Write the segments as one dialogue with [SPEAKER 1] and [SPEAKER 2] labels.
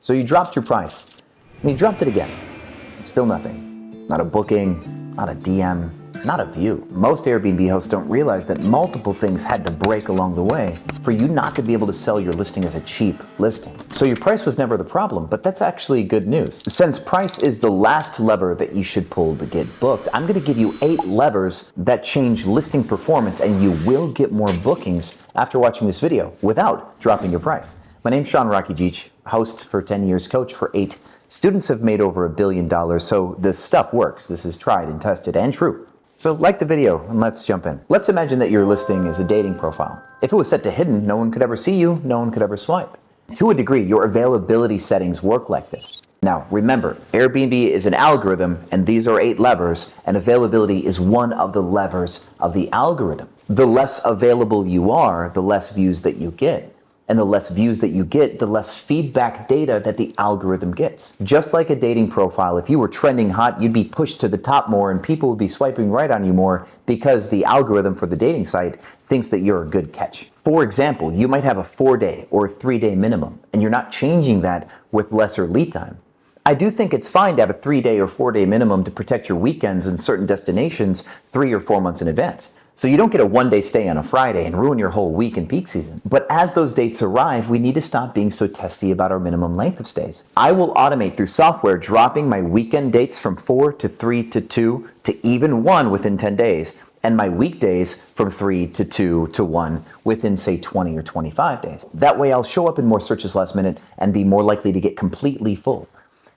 [SPEAKER 1] So you dropped your price, and you dropped it again. Still nothing. Not a booking, not a DM, not a view. Most Airbnb hosts don't realize that multiple things had to break along the way for you not to be able to sell your listing as a cheap listing. So your price was never the problem, but that's actually good news. Since price is the last lever that you should pull to get booked, I'm gonna give you 8 levers that change listing performance, and you will get more bookings after watching this video without dropping your price. My name's Sean Rocky Jeech, host for 10 years, coach for 8. Students have made over $1 billion, so this stuff works. This is tried and tested and true. So like the video and let's jump in. Let's imagine that your listing is a dating profile. If it was set to hidden, no one could ever see you, no one could ever swipe. To a degree, your availability settings work like this. Now remember, Airbnb is an algorithm and these are 8 levers, and availability is one of the levers of the algorithm. The less available you are, the less views that you get. And the less views that you get, the less feedback data that the algorithm gets. Just like a dating profile, if you were trending hot, you'd be pushed to the top more and people would be swiping right on you more because the algorithm for the dating site thinks that you're a good catch. For example, you might have a 4-day or 3-day minimum, and you're not changing that with lesser lead time. I do think it's fine to have a 3-day or 4-day minimum to protect your weekends in certain destinations 3 or 4 months in advance. So you don't get a 1-day stay on a Friday and ruin your whole week in peak season. But as those dates arrive, we need to stop being so testy about our minimum length of stays. I will automate through software dropping my weekend dates from 4 to 3 to 2 to even 1 within 10 days, and my weekdays from 3 to 2 to 1 within, say, 20 or 25 days. That way I'll show up in more searches last minute and be more likely to get completely full.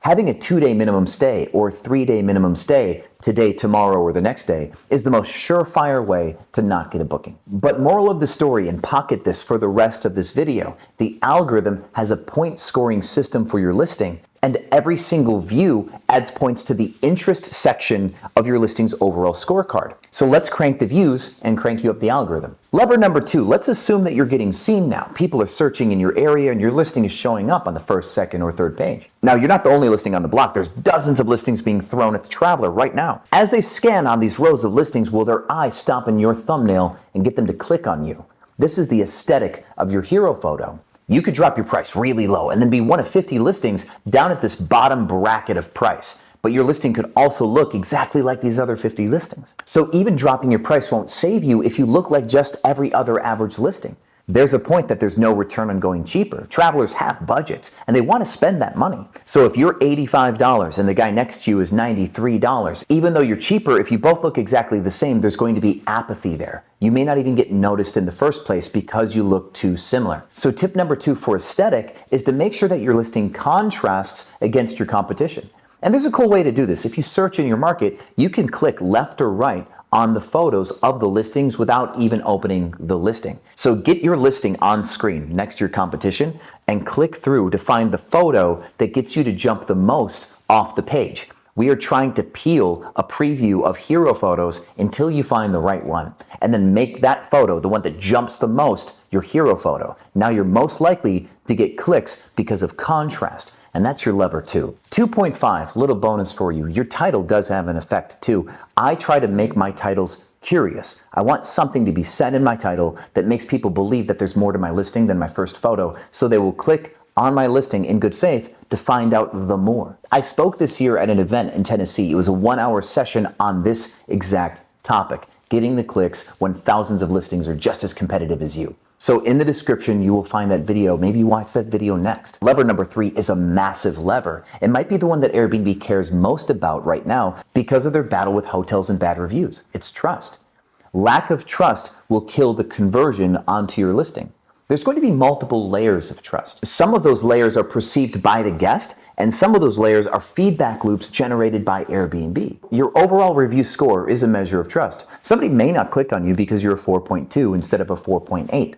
[SPEAKER 1] Having a 2-day minimum stay or 3-day minimum stay today, tomorrow, or the next day is the most surefire way to not get a booking. But moral of the story, and pocket this for the rest of this video, the algorithm has a point scoring system for your listing, and every single view adds points to the interest section of your listing's overall scorecard. So let's crank the views and crank you up the algorithm. Lever number 2, let's assume that you're getting seen now. People are searching in your area and your listing is showing up on the 1st, 2nd, or 3rd page. Now, you're not the only listing on the block. There's dozens of listings being thrown at the traveler right now. As they scan on these rows of listings, will their eyes stop on your thumbnail and get them to click on you? This is the aesthetic of your hero photo. You could drop your price really low and then be one of 50 listings down at this bottom bracket of price. But your listing could also look exactly like these other 50 listings. So even dropping your price won't save you if you look like just every other average listing. There's a point that there's no return on going cheaper. Travelers have budgets and they want to spend that money. So if you're $85 and the guy next to you is $93, even though you're cheaper, if you both look exactly the same, there's going to be apathy there. You may not even get noticed in the first place because you look too similar. So tip number 2 for aesthetic is to make sure that your listing contrasts against your competition. And there's a cool way to do this. If you search in your market, you can click left or right on the photos of the listings without even opening the listing. So get your listing on screen next to your competition and click through to find the photo that gets you to jump the most off the page. We are trying to peel a preview of hero photos until you find the right one, and then make that photo, the one that jumps the most, your hero photo. Now you're most likely to get clicks because of contrast. And that's your lever 2. 2.5, little bonus for you. Your title does have an effect too. I try to make my titles curious. I want something to be said in my title that makes people believe that there's more to my listing than my first photo, so they will click on my listing in good faith to find out the more. I spoke this year at an event in Tennessee. It was a 1-hour session on this exact topic, getting the clicks when thousands of listings are just as competitive as you. So in the description, you will find that video. Maybe watch that video next. Lever number 3 is a massive lever. It might be the one that Airbnb cares most about right now because of their battle with hotels and bad reviews. It's trust. Lack of trust will kill the conversion onto your listing. There's going to be multiple layers of trust. Some of those layers are perceived by the guest, and some of those layers are feedback loops generated by Airbnb. Your overall review score is a measure of trust. Somebody may not click on you because you're a 4.2 instead of a 4.8.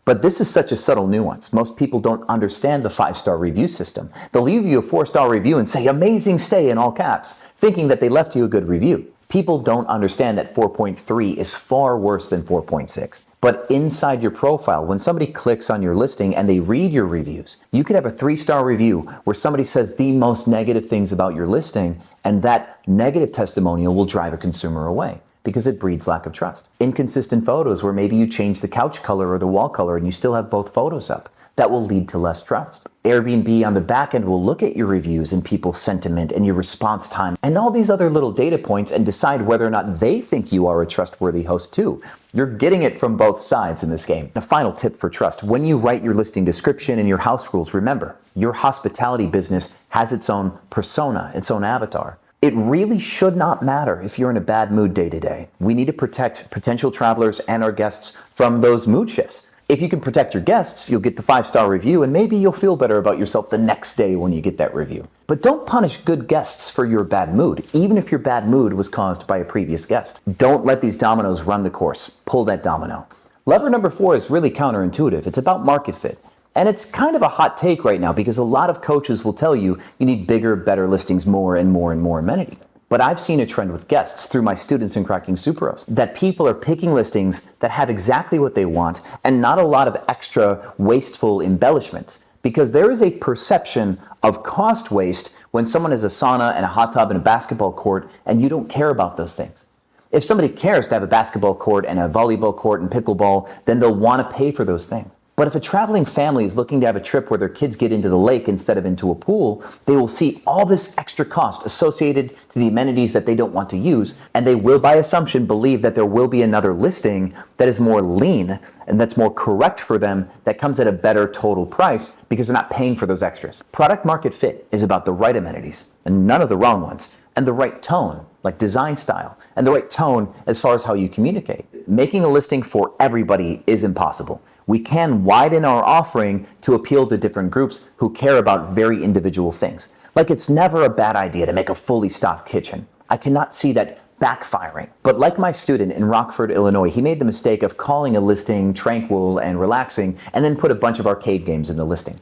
[SPEAKER 1] But this is such a subtle nuance. Most people don't understand the 5-star review system. They'll leave you a 4-star review and say, amazing stay in all caps, thinking that they left you a good review. People don't understand that 4.3 is far worse than 4.6. But inside your profile, when somebody clicks on your listing and they read your reviews, you could have a 3-star review where somebody says the most negative things about your listing, and that negative testimonial will drive a consumer away. because it breeds lack of trust. Inconsistent photos where maybe you change the couch color or the wall color and you still have both photos up. That will lead to less trust. Airbnb on the back end will look at your reviews and people's sentiment and your response time and all these other little data points and decide whether or not they think you are a trustworthy host too. You're getting it from both sides in this game. A final tip for trust: when you write your listing description and your house rules, remember, your hospitality business has its own persona, its own avatar. It really should not matter if you're in a bad mood day to day. We need to protect potential travelers and our guests from those mood shifts. If you can protect your guests, you'll get the 5-star review and maybe you'll feel better about yourself the next day when you get that review. But don't punish good guests for your bad mood, even if your bad mood was caused by a previous guest. Don't let these dominoes run the course. Pull that domino. Lever number 4 is really counterintuitive. It's about market fit. And it's kind of a hot take right now because a lot of coaches will tell you you need bigger, better listings, more and more and more amenities. But I've seen a trend with guests through my students in Cracking Superos that people are picking listings that have exactly what they want and not a lot of extra wasteful embellishments, because there is a perception of cost waste when someone has a sauna and a hot tub and a basketball court and you don't care about those things. If somebody cares to have a basketball court and a volleyball court and pickleball, then they'll want to pay for those things. But if a traveling family is looking to have a trip where their kids get into the lake instead of into a pool, they will see all this extra cost associated to the amenities that they don't want to use, and they will, by assumption, believe that there will be another listing that is more lean and that's more correct for them, that comes at a better total price because they're not paying for those extras. Product market fit is about the right amenities and none of the wrong ones, and the right tone, like design style, and the right tone as far as how you communicate. Making a listing for everybody is impossible. We can widen our offering to appeal to different groups who care about very individual things. Like, it's never a bad idea to make a fully stocked kitchen. I cannot see that backfiring. But like my student in Rockford, Illinois, he made the mistake of calling a listing tranquil and relaxing and then put a bunch of arcade games in the listing.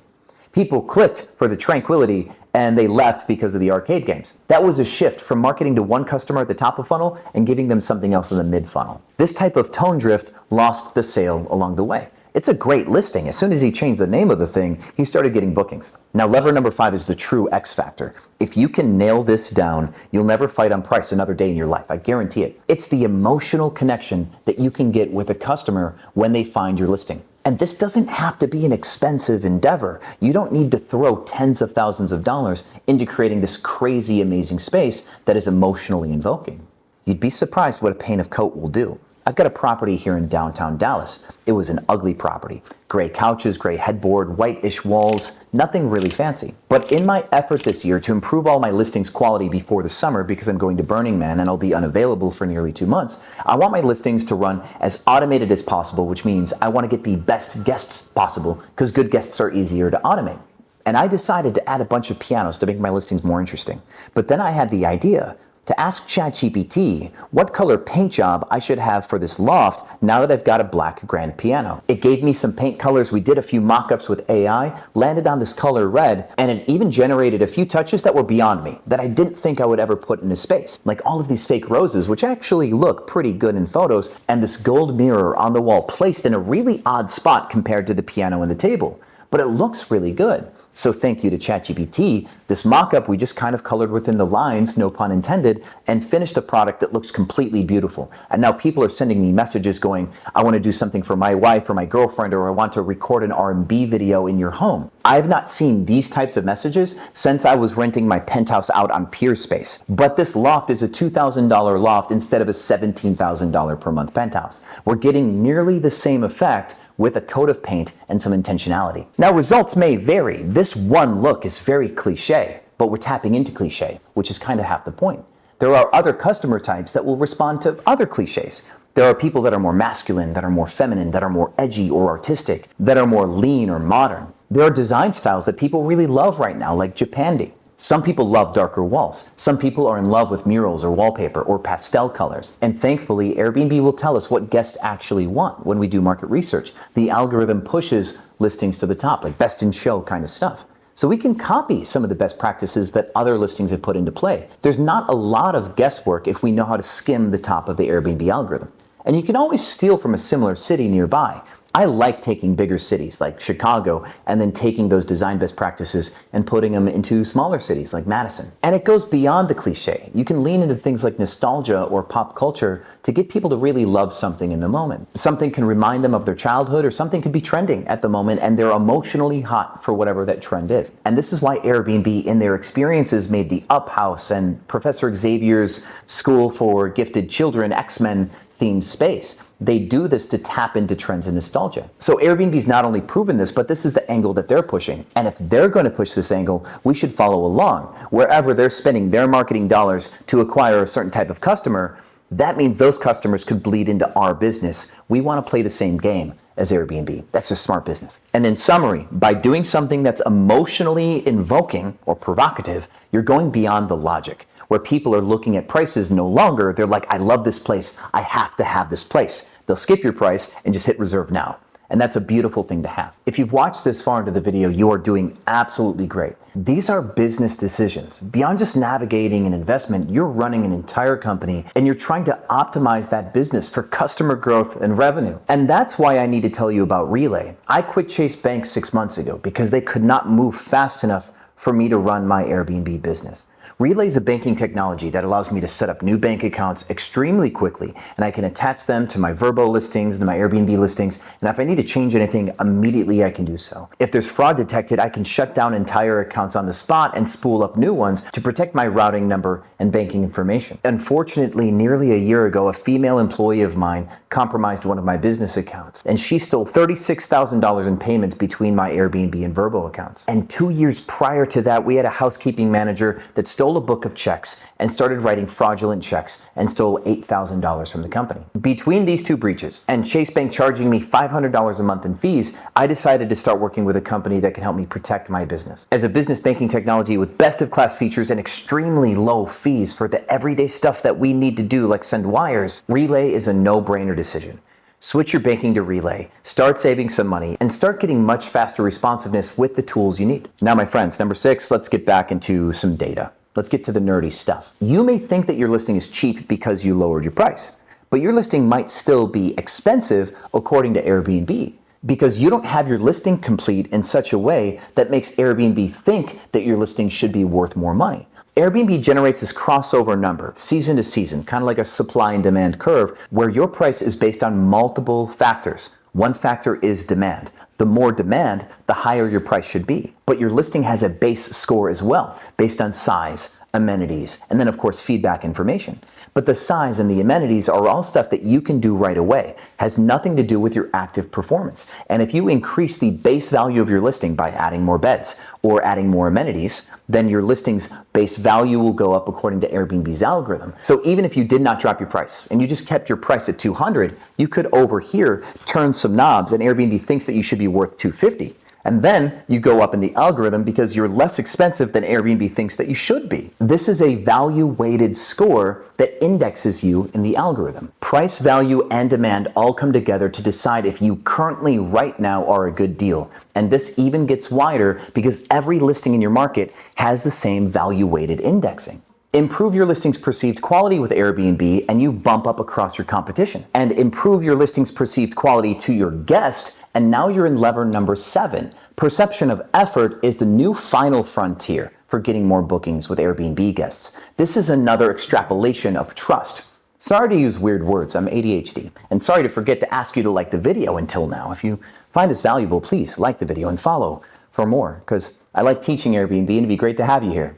[SPEAKER 1] People clicked for the tranquility and they left because of the arcade games. That was a shift from marketing to one customer at the top of funnel and giving them something else in the mid funnel. This type of tone drift lost the sale along the way. It's a great listing. As soon as he changed the name of the thing, he started getting bookings. Now, lever number 5 is the true X factor. If you can nail this down, you'll never fight on price another day in your life. I guarantee it. It's the emotional connection that you can get with a customer when they find your listing. And this doesn't have to be an expensive endeavor. You don't need to throw tens of thousands of dollars into creating this crazy, amazing space that is emotionally invoking. You'd be surprised what a pane of coat will do. I've got a property here in downtown Dallas. It was an ugly property. Gray couches, gray headboard, whitish walls, nothing really fancy. But in my effort this year to improve all my listings quality before the summer, because I'm going to Burning Man and I'll be unavailable for nearly 2 months, I want my listings to run as automated as possible, which means I want to get the best guests possible, because good guests are easier to automate. And I decided to add a bunch of pianos to make my listings more interesting. But then I had the idea to ask ChatGPT what color paint job I should have for this loft now that I've got a black grand piano. It gave me some paint colors. We did a few mock-ups with AI, landed on this color red, and it even generated a few touches that were beyond me, that I didn't think I would ever put in a space. Like all of these fake roses, which actually look pretty good in photos, and this gold mirror on the wall placed in a really odd spot compared to the piano and the table. But it looks really good. So thank you to ChatGPT. This mock-up we just kind of colored within the lines, no pun intended, and finished a product that looks completely beautiful. And now people are sending me messages going, I want to do something for my wife or my girlfriend, or I want to record an R&B video in your home. I've not seen these types of messages since I was renting my penthouse out on Pier Space. But this loft is a $2,000 loft instead of a $17,000 per month penthouse. We're getting nearly the same effect with a coat of paint and some intentionality. Now, results may vary. This one look is very cliche, but we're tapping into cliche, which is kind of half the point. There are other customer types that will respond to other cliches. There are people that are more masculine, that are more feminine, that are more edgy or artistic, that are more lean or modern. There are design styles that people really love right now, like Japandi. Some people love darker walls. Some people are in love with murals or wallpaper or pastel colors. And thankfully, Airbnb will tell us what guests actually want when we do market research. The algorithm pushes listings to the top, like best in show kind of stuff. So we can copy some of the best practices that other listings have put into play. There's not a lot of guesswork if we know how to skim the top of the Airbnb algorithm. And you can always steal from a similar city nearby. I like taking bigger cities like Chicago and then taking those design best practices and putting them into smaller cities like Madison. And it goes beyond the cliche. You can lean into things like nostalgia or pop culture to get people to really love something in the moment. Something can remind them of their childhood, or something could be trending at the moment and they're emotionally hot for whatever that trend is. And this is why Airbnb in their experiences made the Up House and Professor Xavier's School for Gifted Children X-Men themed space. They do this to tap into trends and nostalgia. So Airbnb's not only proven this, but this is the angle that they're pushing. And if they're going to push this angle, we should follow along. Wherever they're spending their marketing dollars to acquire a certain type of customer, that means those customers could bleed into our business. We want to play the same game as Airbnb. That's just smart business. And in summary, by doing something that's emotionally invoking or provocative, you're going beyond the logic. Where people are looking at prices no longer, they're like, I love this place, I have to have this place. They'll skip your price and just hit reserve now. And that's a beautiful thing to have. If you've watched this far into the video, you are doing absolutely great. These are business decisions. Beyond just navigating an investment, you're running an entire company and you're trying to optimize that business for customer growth and revenue. And that's why I need to tell you about Relay. I quit Chase Bank 6 months ago because they could not move fast enough for me to run my Airbnb business. Relay is a banking technology that allows me to set up new bank accounts extremely quickly, and I can attach them to my VRBO listings and my Airbnb listings, and if I need to change anything, immediately I can do so. If there's fraud detected, I can shut down entire accounts on the spot and spool up new ones to protect my routing number and banking information. Unfortunately, nearly a year ago, a female employee of mine compromised one of my business accounts, and she stole $36,000 in payments between my Airbnb and VRBO accounts. And 2 years prior to that, we had a housekeeping manager that stole a book of checks and started writing fraudulent checks and stole $8,000 from the company. Between these two breaches and Chase Bank charging me $500 a month in fees, I decided to start working with a company that can help me protect my business. As a business banking technology with best of class features and extremely low fees for the everyday stuff that we need to do, like send wires, Relay is a no-brainer decision. Switch your banking to Relay, start saving some money, and start getting much faster responsiveness with the tools you need. Now, my friends, number 6, let's get back into some data. Let's get to the nerdy stuff. You may think that your listing is cheap because you lowered your price, but your listing might still be expensive according to Airbnb because you don't have your listing complete in such a way that makes Airbnb think that your listing should be worth more money. Airbnb generates this crossover number, season to season, kind of like a supply and demand curve, where your price is based on multiple factors. One factor is demand. The more demand, the higher your price should be. But your listing has a base score as well, based on size, amenities, and then of course feedback information. But the size and the amenities are all stuff that you can do right away, has nothing to do with your active performance. And if you increase the base value of your listing by adding more beds or adding more amenities, then your listing's base value will go up according to Airbnb's algorithm. So even if you did not drop your price and you just kept your price at 200, you could over here turn some knobs and Airbnb thinks that you should be worth 250. And then you go up in the algorithm because you're less expensive than Airbnb thinks that you should be. This is a value-weighted score that indexes you in the algorithm. Price, value, and demand all come together to decide if you currently right now are a good deal. And this even gets wider because every listing in your market has the same value-weighted indexing. Improve your listing's perceived quality with Airbnb and you bump up across your competition. And improve your listing's perceived quality to your guest, and now you're in lever number 7. Perception of effort is the new final frontier for getting more bookings with Airbnb guests. This is another extrapolation of trust. Sorry to use weird words, I'm ADHD. And sorry to forget to ask you to like the video until now. If you find this valuable, please like the video and follow for more, because I like teaching Airbnb and it'd be great to have you here.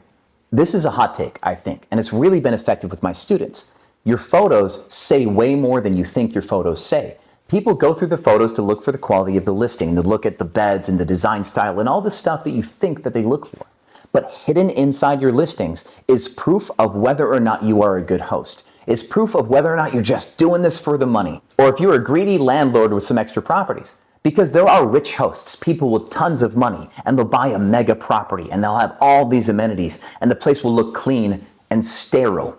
[SPEAKER 1] This is a hot take, I think, and it's really been effective with my students. Your photos say way more than you think your photos say. People go through the photos to look for the quality of the listing, to look at the beds and the design style and all the stuff that you think that they look for. But hidden inside your listings is proof of whether or not you are a good host. It's proof of whether or not you're just doing this for the money, or if you're a greedy landlord with some extra properties. Because there are rich hosts, people with tons of money, and they'll buy a mega property and they'll have all these amenities and the place will look clean and sterile.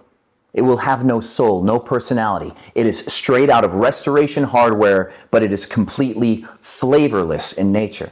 [SPEAKER 1] It will have no soul, no personality. It is straight out of restoration hardware, but it is completely flavorless in nature.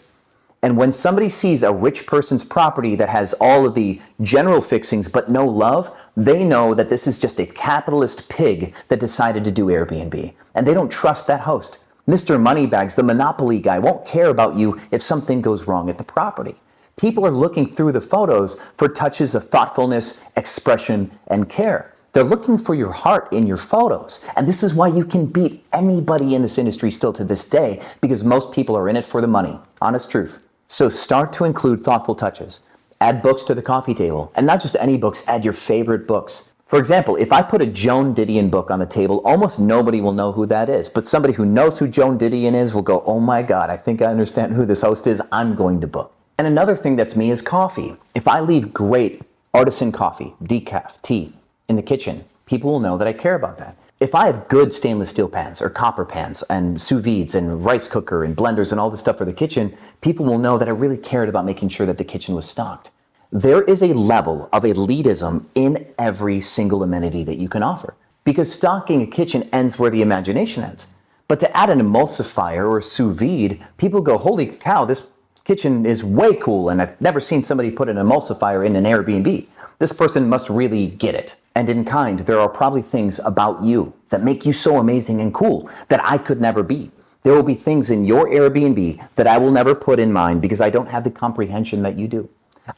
[SPEAKER 1] And when somebody sees a rich person's property that has all of the general fixings but no love, they know that this is just a capitalist pig that decided to do Airbnb. And they don't trust that host. Mr. Moneybags, the monopoly guy, won't care about you if something goes wrong at the property. People are looking through the photos for touches of thoughtfulness, expression, and care. They're looking for your heart in your photos. And this is why you can beat anybody in this industry still to this day, because most people are in it for the money. Honest truth. So start to include thoughtful touches. Add books to the coffee table. And not just any books, add your favorite books. For example, if I put a Joan Didion book on the table, almost nobody will know who that is. But somebody who knows who Joan Didion is will go, oh my God, I think I understand who this host is. I'm going to book. And another thing that's me is coffee. If I leave great artisan coffee, decaf, tea in the kitchen, people will know that I care about that. If I have good stainless steel pans or copper pans and sous vides and rice cooker and blenders and all this stuff for the kitchen, people will know that I really cared about making sure that the kitchen was stocked. There is a level of elitism in every single amenity that you can offer, because stocking a kitchen ends where the imagination ends. But to add an emulsifier or a sous vide, people go, holy cow, this kitchen is way cool, and I've never seen somebody put an emulsifier in an Airbnb. This person must really get it. And in kind, there are probably things about you that make you so amazing and cool that I could never be. There will be things in your Airbnb that I will never put in mine because I don't have the comprehension that you do.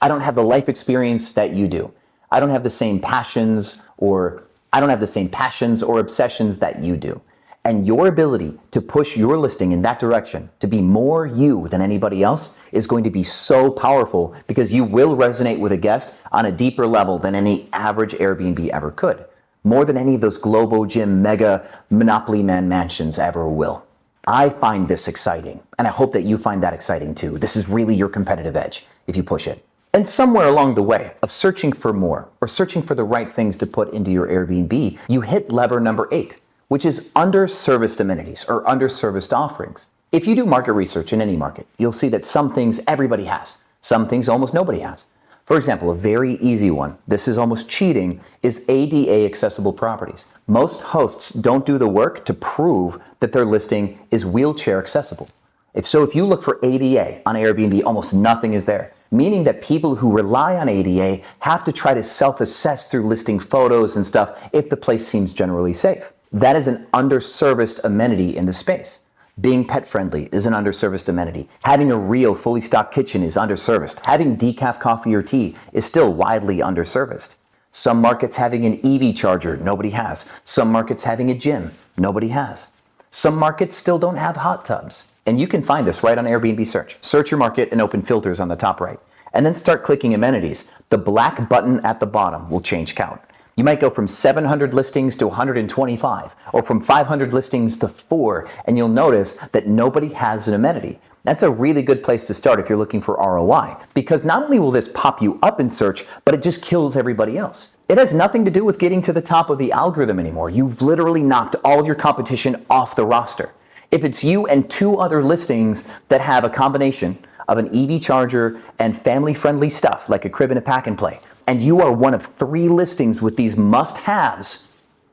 [SPEAKER 1] I don't have the life experience that you do. I don't have the same passions or obsessions that you do. And your ability to push your listing in that direction, to be more you than anybody else, is going to be so powerful because you will resonate with a guest on a deeper level than any average Airbnb ever could. More than any of those Globo Gym mega Monopoly Man mansions ever will. I find this exciting, and I hope that you find that exciting too. This is really your competitive edge if you push it. And somewhere along the way of searching for more or searching for the right things to put into your Airbnb, you hit lever number 8. Which is underserviced amenities or underserviced offerings. If you do market research in any market, you'll see that some things everybody has, some things almost nobody has. For example, a very easy one, this is almost cheating, is ADA accessible properties. Most hosts don't do the work to prove that their listing is wheelchair accessible. If you look for ADA on Airbnb, almost nothing is there. Meaning that people who rely on ADA have to try to self-assess through listing photos and stuff if the place seems generally safe. That is an underserviced amenity in the space. Being pet friendly is an underserviced amenity. Having a real fully stocked kitchen is underserviced. Having decaf coffee or tea is still widely underserviced. Some markets having an EV charger, nobody has. Some markets having a gym, nobody has. Some markets still don't have hot tubs. And you can find this right on Airbnb search. Search your market and open filters on the top right. And then start clicking amenities. The black button at the bottom will change count. You might go from 700 listings to 125, or from 500 listings to 4, and you'll notice that nobody has an amenity. That's a really good place to start if you're looking for ROI, because not only will this pop you up in search, but it just kills everybody else. It has nothing to do with getting to the top of the algorithm anymore. You've literally knocked all your competition off the roster. If it's you and 2 other listings that have a combination of an EV charger and family-friendly stuff like a crib and a pack and play, and you are one of 3 listings with these must-haves,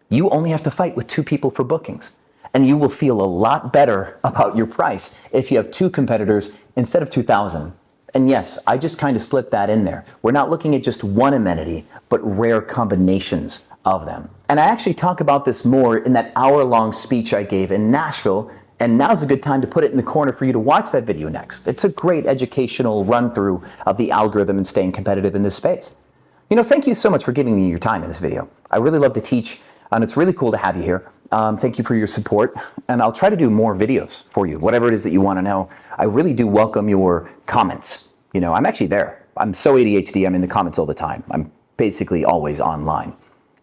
[SPEAKER 1] you only have to fight with 2 people for bookings. And you will feel a lot better about your price if you have 2 competitors instead of 2,000. And yes, I just kind of slipped that in there. We're not looking at just one amenity, but rare combinations of them. And I actually talk about this more in that hour-long speech I gave in Nashville, and now's a good time to put it in the corner for you to watch that video next. It's a great educational run-through of the algorithm and staying competitive in this space. Thank you so much for giving me your time in this video. I really love to teach, and it's really cool to have you here. Thank you for your support, and I'll try to do more videos for you, whatever it is that you want to know. I really do welcome your comments. I'm actually there. I'm so ADHD, I'm in the comments all the time. I'm basically always online,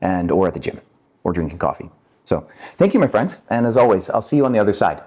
[SPEAKER 1] or at the gym, or drinking coffee. So thank you, my friends, and as always, I'll see you on the other side.